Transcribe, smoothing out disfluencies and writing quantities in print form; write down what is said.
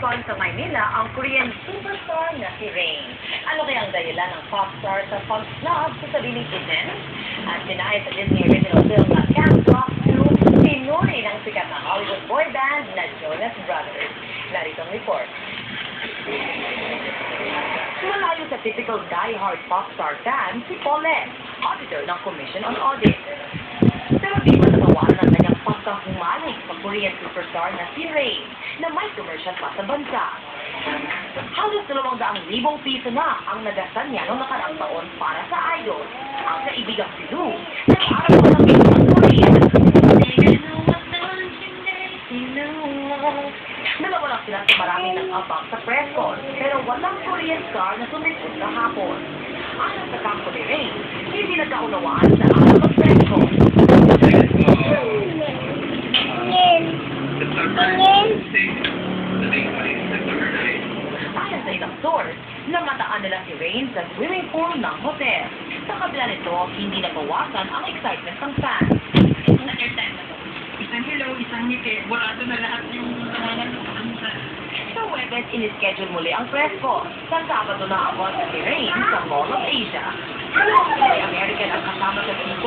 Con sa Maynila ang Korean superstar na si Rain. Ano kaya ang dahilan ng pop star sa pop snob sa sariling inen? At sinayad sa Disney original film na Camp Rock 2, pinuri ng sikat na Hollywood boy band na Jonas Brothers. Narito ang report. Malayo sa typical die-hard pop star fan si Paulette, auditor ng Commission on Audit. Pero di pa natawanan ang kanyang pagkahumaling sa Korean superstar na si Rain na may commercial pa sa bansa. Halos 200,000 piso na ang nagasan niya noong nakaraang taon para sa idol. Ang kaibigang si Lou, nag-aaral pa ng isang Korean. Dalawa lang sila sa marami ng abang sa press con, pero walang Korean star na sumipot kahapon. Ayon sa kampo ni Rain, hindi nagkaunawaan sa araw ng press con. Ayon sa isang source, namataan nila si Rain sa swimming pool ng hotel. Sa kabila nito, hindi nabawasan ang excitement ng fans. Na-airtime na to. Isang hello, isang ngiti, burado na lahat yung nanonood. Sa Webes, in-schedule muli ang press con. Sa Sabado na abot si Rain sa Mall of Asia. Dalawang American ang kasama sa tipo